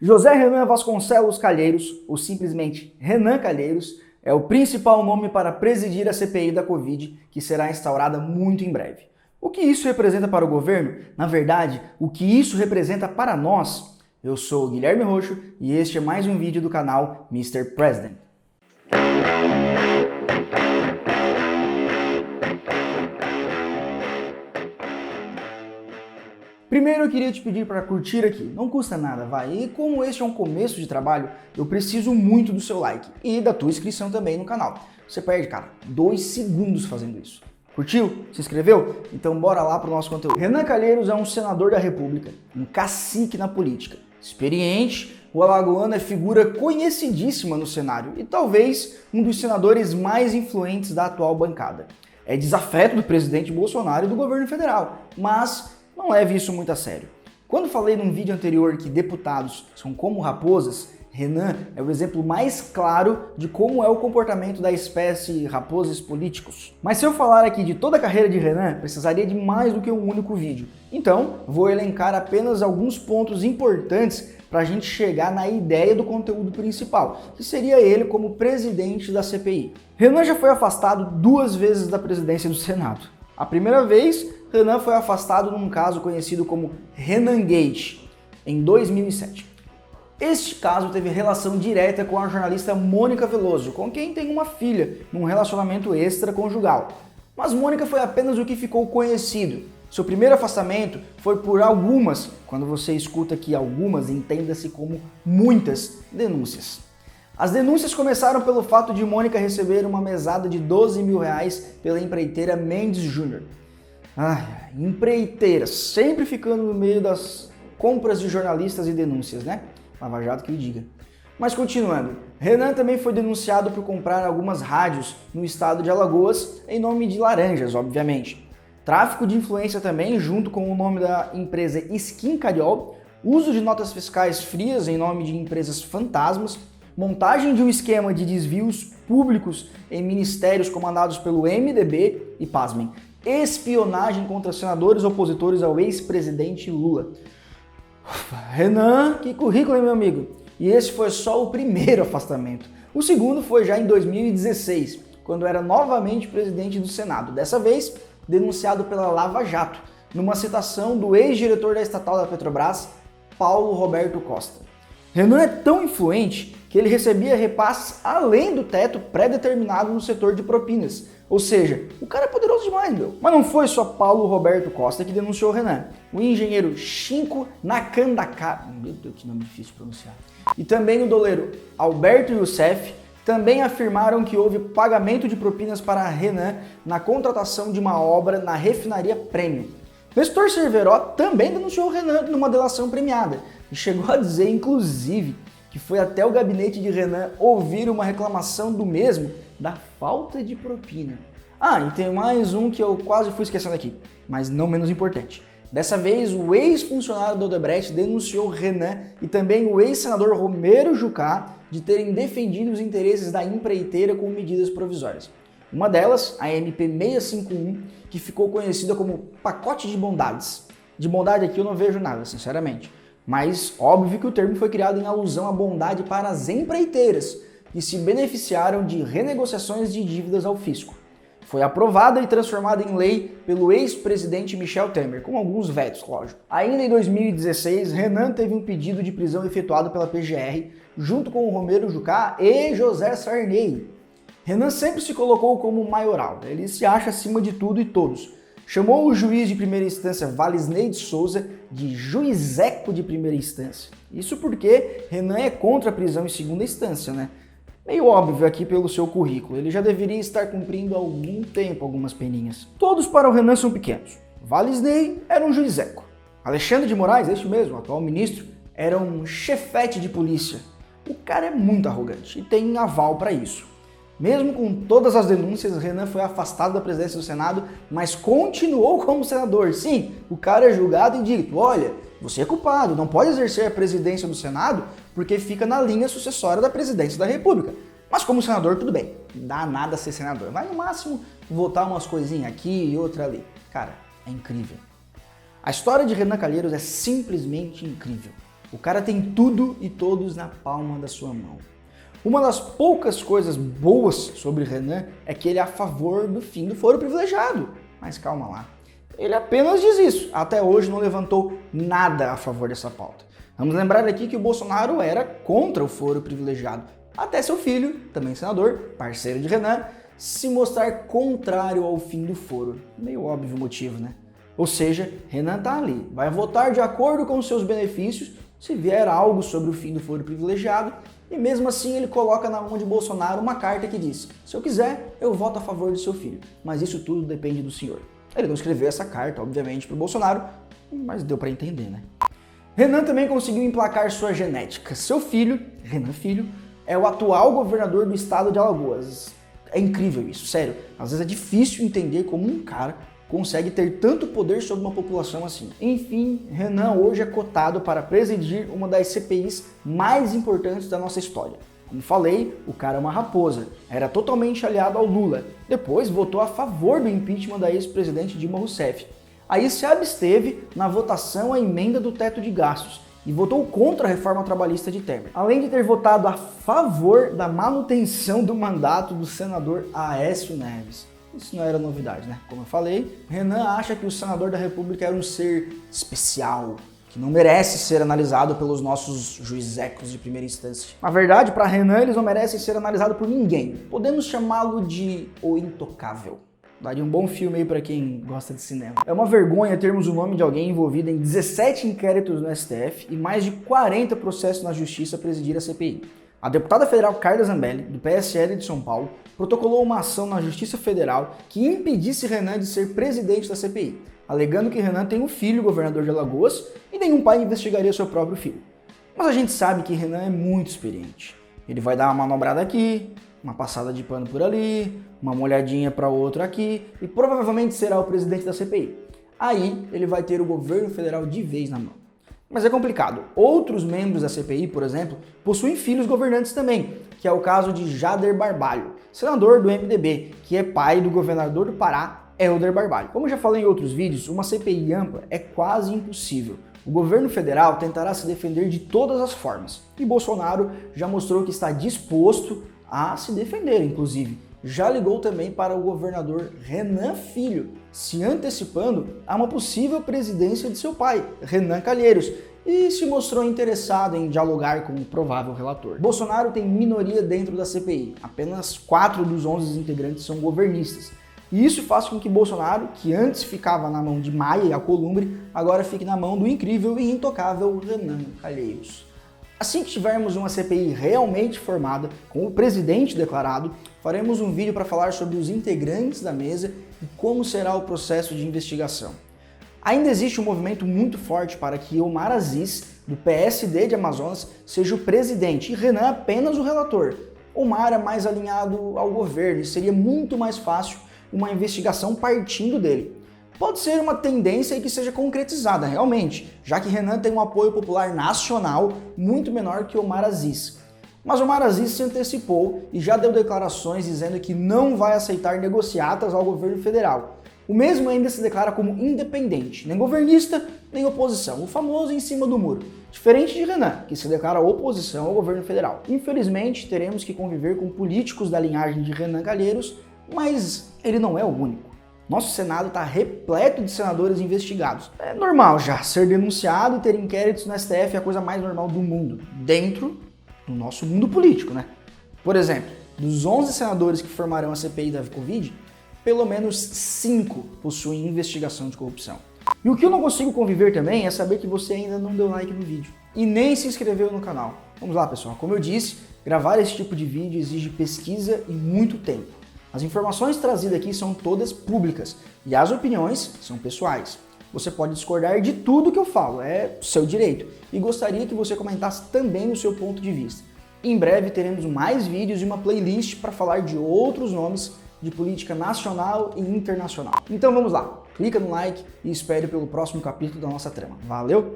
José Renan Vasconcelos Calheiros, ou simplesmente Renan Calheiros, é o principal nome para presidir a CPI da Covid, que será instaurada muito em breve. O que isso representa para o governo? Na verdade, o que isso representa para nós? Eu sou o Guilherme Roxo e este é mais um vídeo do canal Mr. President. Primeiro eu queria te pedir para curtir aqui, não custa nada, vai. E como este é um começo de trabalho, eu preciso muito do seu like e da tua inscrição também no canal. Você perde, cara, 2 segundos fazendo isso. Curtiu? Se inscreveu? Então bora lá pro nosso conteúdo. Renan Calheiros é um senador da República, um cacique na política. Experiente, o alagoano é figura conhecidíssima no cenário e talvez um dos senadores mais influentes da atual bancada. É desafeto do presidente Bolsonaro e do governo federal, mas não leve isso muito a sério. Quando falei num vídeo anterior que deputados são como raposas, Renan é o exemplo mais claro de como é o comportamento da espécie raposas políticos. Mas se eu falar aqui de toda a carreira de Renan, precisaria de mais do que um único vídeo. Então, vou elencar apenas alguns pontos importantes para a gente chegar na ideia do conteúdo principal, que seria ele como presidente da CPI. Renan já foi afastado 2 vezes da presidência do Senado. A primeira vez, Renan foi afastado num caso conhecido como Renangate, em 2007. Este caso teve relação direta com a jornalista Mônica Veloso, com quem tem uma filha, num relacionamento extraconjugal. Mas Mônica foi apenas o que ficou conhecido. Seu primeiro afastamento foi por algumas, quando você escuta aqui algumas, entenda-se como muitas denúncias. As denúncias começaram pelo fato de Mônica receber uma mesada de R$12 mil pela empreiteira Mendes Júnior. Empreiteira, sempre ficando no meio das compras de jornalistas e denúncias, né? Lava Jato que lhe diga. Mas continuando, Renan também foi denunciado por comprar algumas rádios no estado de Alagoas, em nome de laranjas, obviamente. Tráfico de influência também, junto com o nome da empresa Skin Cariol, uso de notas fiscais frias em nome de empresas fantasmas, montagem de um esquema de desvios públicos em ministérios comandados pelo MDB e, pasmem, espionagem contra senadores opositores ao ex-presidente Lula. Renan, que currículo, hein, meu amigo? E esse foi só o primeiro afastamento. O segundo foi já em 2016, quando era novamente presidente do Senado, dessa vez denunciado pela Lava Jato, numa citação do ex-diretor da estatal da Petrobras, Paulo Roberto Costa. Renan é tão influente que ele recebia repasses além do teto pré-determinado no setor de propinas. Ou seja, o cara é poderoso demais, meu. Mas não foi só Paulo Roberto Costa que denunciou Renan. O engenheiro Shinko Nakandaka, meu Deus, que nome difícil de pronunciar, e também o doleiro Alberto Youssef também afirmaram que houve pagamento de propinas para Renan na contratação de uma obra na refinaria Premium. Nestor Cerveró também denunciou Renan numa delação premiada e chegou a dizer, inclusive, que foi até o gabinete de Renan ouvir uma reclamação do mesmo da falta de propina. E tem mais um que eu quase fui esquecendo aqui, mas não menos importante. Dessa vez, o ex-funcionário do Odebrecht denunciou Renan e também o ex-senador Romero Jucá de terem defendido os interesses da empreiteira com medidas provisórias. Uma delas, a MP 651, que ficou conhecida como pacote de bondades. De bondade aqui eu não vejo nada, sinceramente. Mas óbvio que o termo foi criado em alusão à bondade para as empreiteiras, que se beneficiaram de renegociações de dívidas ao fisco. Foi aprovada e transformada em lei pelo ex-presidente Michel Temer, com alguns vetos, lógico. Ainda em 2016, Renan teve um pedido de prisão efetuado pela PGR, junto com o Romero Jucá e José Sarney. Renan sempre se colocou como maioral, ele se acha acima de tudo e todos. Chamou o juiz de primeira instância Valisney de Souza de juizeco de primeira instância. Isso porque Renan é contra a prisão em segunda instância, né? Meio óbvio aqui pelo seu currículo, ele já deveria estar cumprindo há algum tempo algumas peninhas. Todos para o Renan são pequenos. Valisney era um juizeco. Alexandre de Moraes, este mesmo, atual ministro, era um chefete de polícia. O cara é muito arrogante e tem aval para isso. Mesmo com todas as denúncias, Renan foi afastado da presidência do Senado, mas continuou como senador. Sim, o cara é julgado e dito, olha, você é culpado, não pode exercer a presidência do Senado porque fica na linha sucessória da presidência da República. Mas como senador, tudo bem, não dá nada ser senador. Vai no máximo votar umas coisinhas aqui e outra ali. Cara, é incrível. A história de Renan Calheiros é simplesmente incrível. O cara tem tudo e todos na palma da sua mão. Uma das poucas coisas boas sobre Renan é que ele é a favor do fim do foro privilegiado. Mas calma lá. Ele apenas diz isso. Até hoje não levantou nada a favor dessa pauta. Vamos lembrar aqui que o Bolsonaro era contra o foro privilegiado. Até seu filho, também senador, parceiro de Renan, se mostrar contrário ao fim do foro. Meio óbvio o motivo, né? Ou seja, Renan tá ali, vai votar de acordo com os seus benefícios se vier algo sobre o fim do foro privilegiado, e mesmo assim ele coloca na mão de Bolsonaro uma carta que diz: se eu quiser, eu voto a favor do seu filho, mas isso tudo depende do senhor. Ele não escreveu essa carta, obviamente, para o Bolsonaro, mas deu para entender, né? Renan também conseguiu emplacar sua genética. Seu filho, Renan Filho, é o atual governador do estado de Alagoas. É incrível isso, sério. Às vezes é difícil entender como um cara consegue ter tanto poder sobre uma população assim. Enfim, Renan hoje é cotado para presidir uma das CPIs mais importantes da nossa história. Como falei, o cara é uma raposa, era totalmente aliado ao Lula, depois votou a favor do impeachment da ex-presidente Dilma Rousseff. Aí se absteve na votação à emenda do teto de gastos e votou contra a reforma trabalhista de Temer, além de ter votado a favor da manutenção do mandato do senador Aécio Neves. Isso não era novidade, né? Como eu falei, Renan acha que o senador da República era um ser especial, que não merece ser analisado pelos nossos juizecos de primeira instância. Na verdade, para Renan, eles não merecem ser analisados por ninguém. Podemos chamá-lo de O Intocável. Daria um bom filme aí para quem gosta de cinema. É uma vergonha termos o nome de alguém envolvido em 17 inquéritos no STF e mais de 40 processos na Justiça presidir a CPI. A deputada federal Carla Zambelli, do PSL de São Paulo, protocolou uma ação na Justiça Federal que impedisse Renan de ser presidente da CPI, alegando que Renan tem um filho governador de Alagoas e nenhum pai investigaria seu próprio filho. Mas a gente sabe que Renan é muito experiente. Ele vai dar uma manobrada aqui, uma passada de pano por ali, uma molhadinha para outro aqui e provavelmente será o presidente da CPI. Aí ele vai ter o governo federal de vez na mão. Mas é complicado. Outros membros da CPI, por exemplo, possuem filhos governantes também, que é o caso de Jader Barbalho, senador do MDB, que é pai do governador do Pará, Helder Barbalho. Como já falei em outros vídeos, uma CPI ampla é quase impossível. O governo federal tentará se defender de todas as formas, e Bolsonaro já mostrou que está disposto a se defender, inclusive. Já ligou também para o governador Renan Filho, se antecipando a uma possível presidência de seu pai, Renan Calheiros, e se mostrou interessado em dialogar com o provável relator. Bolsonaro tem minoria dentro da CPI, apenas 4 dos 11 integrantes são governistas. E isso faz com que Bolsonaro, que antes ficava na mão de Maia e Alcolumbre, agora fique na mão do incrível e intocável Renan Calheiros. Assim que tivermos uma CPI realmente formada, com o presidente declarado, faremos um vídeo para falar sobre os integrantes da mesa e como será o processo de investigação. Ainda existe um movimento muito forte para que Omar Aziz, do PSD de Amazonas, seja o presidente e Renan apenas o relator. Omar é mais alinhado ao governo e seria muito mais fácil uma investigação partindo dele. Pode ser uma tendência que seja concretizada realmente, já que Renan tem um apoio popular nacional muito menor que Omar Aziz. Mas Omar Aziz se antecipou e já deu declarações dizendo que não vai aceitar negociatas ao governo federal. O mesmo ainda se declara como independente, nem governista, nem oposição, o famoso em cima do muro. Diferente de Renan, que se declara oposição ao governo federal. Infelizmente, teremos que conviver com políticos da linhagem de Renan Calheiros, mas ele não é o único. Nosso Senado está repleto de senadores investigados. É normal já ser denunciado e ter inquéritos no STF é a coisa mais normal do mundo, dentro do nosso mundo político, né? Por exemplo, dos 11 senadores que formarão a CPI da Covid, pelo menos 5 possuem investigação de corrupção. E o que eu não consigo conviver também é saber que você ainda não deu like no vídeo e nem se inscreveu no canal. Vamos lá, pessoal. Como eu disse, gravar esse tipo de vídeo exige pesquisa e muito tempo. As informações trazidas aqui são todas públicas e as opiniões são pessoais. Você pode discordar de tudo que eu falo, é seu direito. E gostaria que você comentasse também o seu ponto de vista. Em breve teremos mais vídeos e uma playlist para falar de outros nomes de política nacional e internacional. Então vamos lá, clica no like e espere pelo próximo capítulo da nossa trama. Valeu!